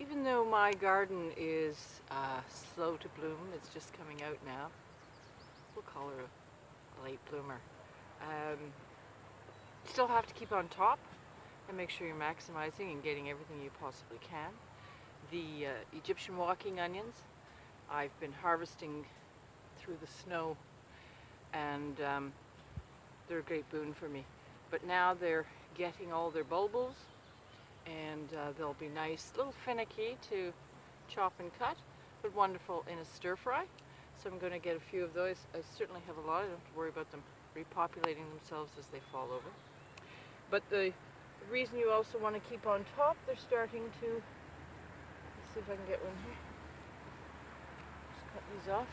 Even though my garden is slow to bloom, it's just coming out now. We'll call her a late bloomer. Still have to keep on top and make sure you're maximizing and getting everything you possibly can. The Egyptian walking onions, I've been harvesting through the snow, and they're a great boon for me. But now they're getting all their bulbils, and they'll be nice, a little finicky to chop and cut, but wonderful in a stir fry. So I'm going to get a few of those. I certainly have a lot. I don't have to worry about them repopulating themselves as they fall over. But the reason you also want to keep on top, they're starting to, let's see if I can get one here. Just cut these off.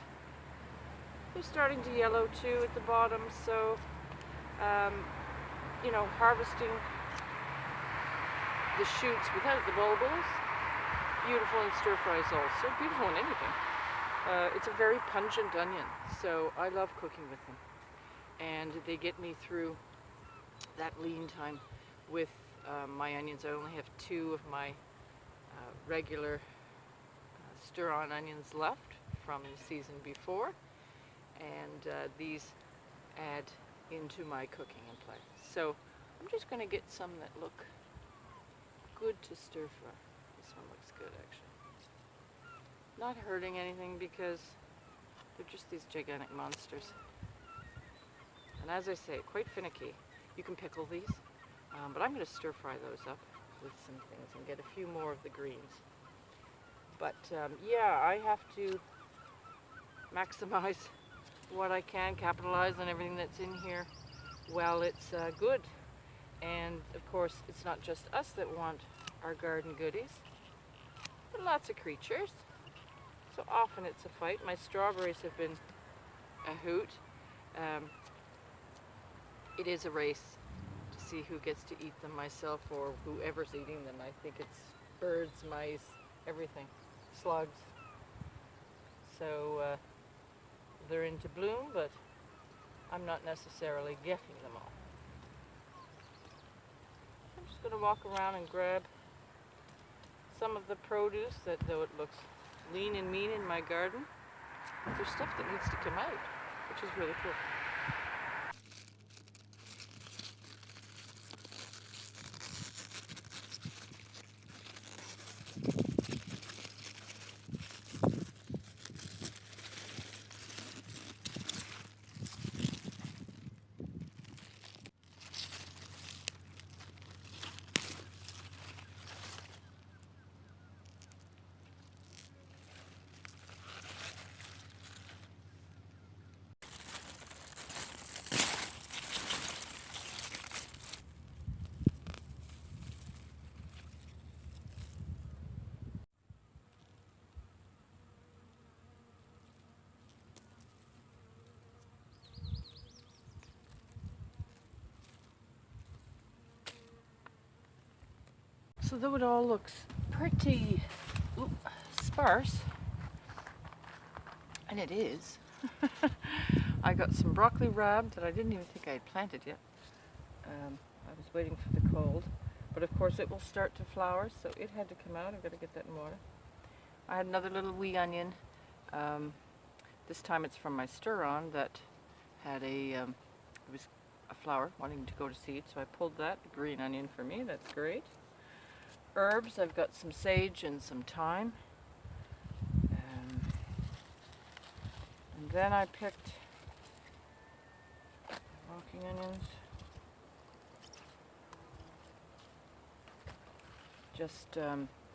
They're starting to yellow too at the bottom, so you know, harvesting the shoots without the bulbils, beautiful in stir fries also, beautiful in anything. It's a very pungent onion, so I love cooking with them. And they get me through that lean time with my onions. I only have 2 of my regular stir-on onions left from the season before, and these add into my cooking and play. So I'm just going to get some that look good to stir fry. This one looks good, actually. Not hurting anything because they're just these gigantic monsters. And as I say, quite finicky. You can pickle these, but I'm going to stir fry those up with some things and get a few more of the greens. But yeah, I have to maximize what I can, capitalize on everything that's in here while it's good. And of course, it's not just us that want our garden goodies, but lots of creatures. So often it's a fight. My strawberries have been a hoot. It is a race to see who gets to eat them, myself or whoever's eating them. I think it's birds, mice, everything, slugs. So they're into bloom, but I'm not necessarily getting them all. I'm just going to walk around and grab some of the produce that, though it looks lean and mean in my garden, there's stuff that needs to come out, which is really cool. So though it all looks pretty sparse, and it is, I got some broccoli rabe that I didn't even think I had planted yet. I was waiting for the cold, but of course it will start to flower, so it had to come out. I've got to get that in water. I had another little wee onion. This time it's from my stir-on that had it was a flower wanting to go to seed, so I pulled that. Green onion for me, that's great. Herbs, I've got some sage and some thyme. And then I picked walking onions. Just,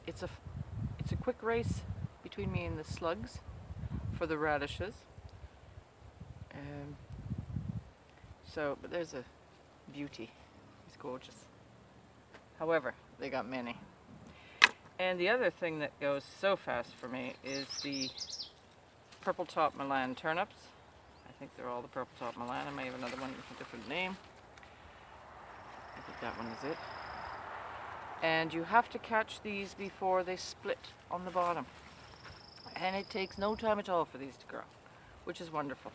it's a quick race between me and the slugs for the radishes. But there's a beauty. He's gorgeous. However, they got many. And the other thing that goes so fast for me is the purple top Milan turnips. I think they're all the purple top Milan. I may have another one with a different name. I think that one is it. And you have to catch these before they split on the bottom. And it takes no time at all for these to grow, which is wonderful.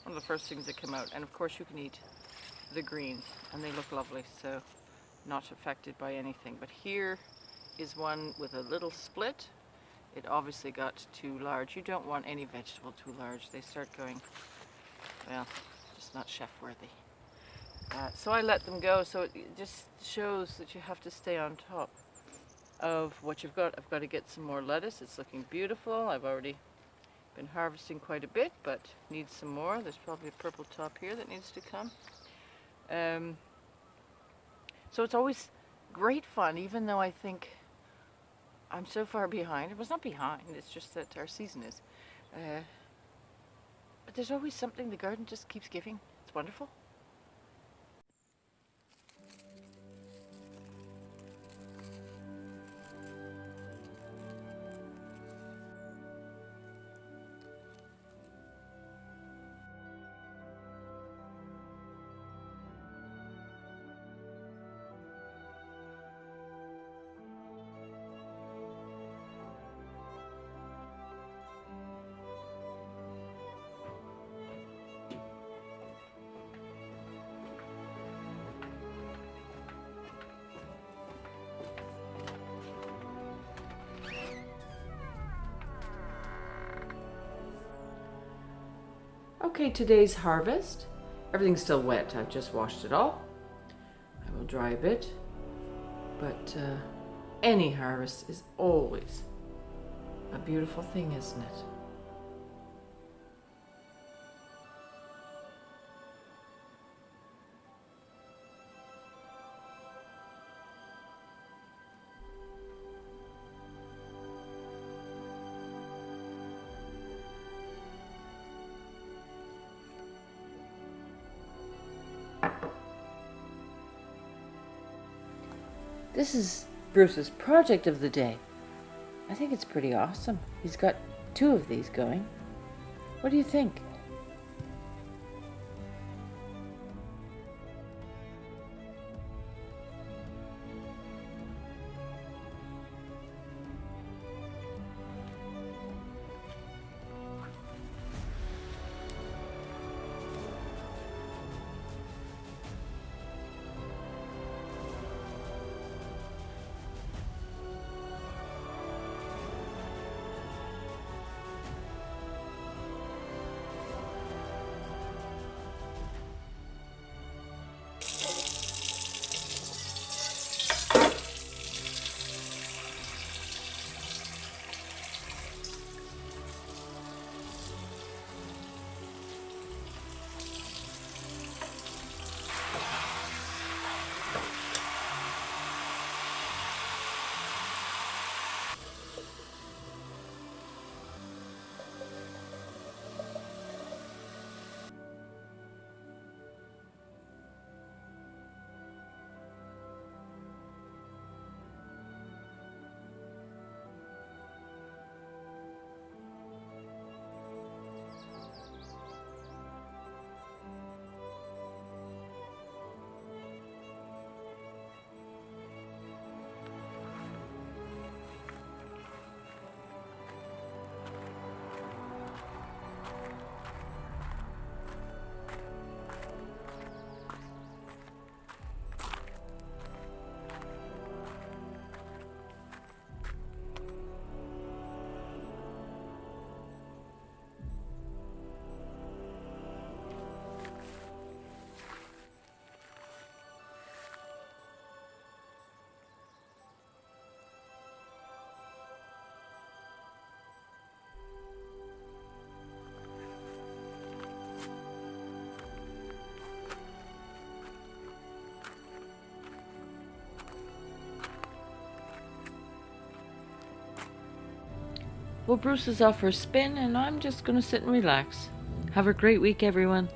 One of the first things that come out. And of course you can eat the greens, and they look lovely, so not affected by anything. But here is one with a little split. It obviously got too large. You don't want any vegetable too large. They start going, well, just not chef worthy. So I let them go. So it just shows that you have to stay on top of what you've got. I've got to get some more lettuce. It's looking beautiful. I've already been harvesting quite a bit, but need some more. There's probably a purple top here that needs to come. So it's always great fun, even though I think I'm so far behind. It was not behind, it's just that our season is. But there's always something the garden just keeps giving. It's wonderful. Okay, today's harvest. Everything's still wet. I've just washed it all. I will dry a bit. But any harvest is always a beautiful thing, isn't it? This is Bruce's project of the day. I think it's pretty awesome. He's got 2 of these going. What do you think? Well, Bruce is off for a spin, and I'm just going to sit and relax. Have a great week, everyone.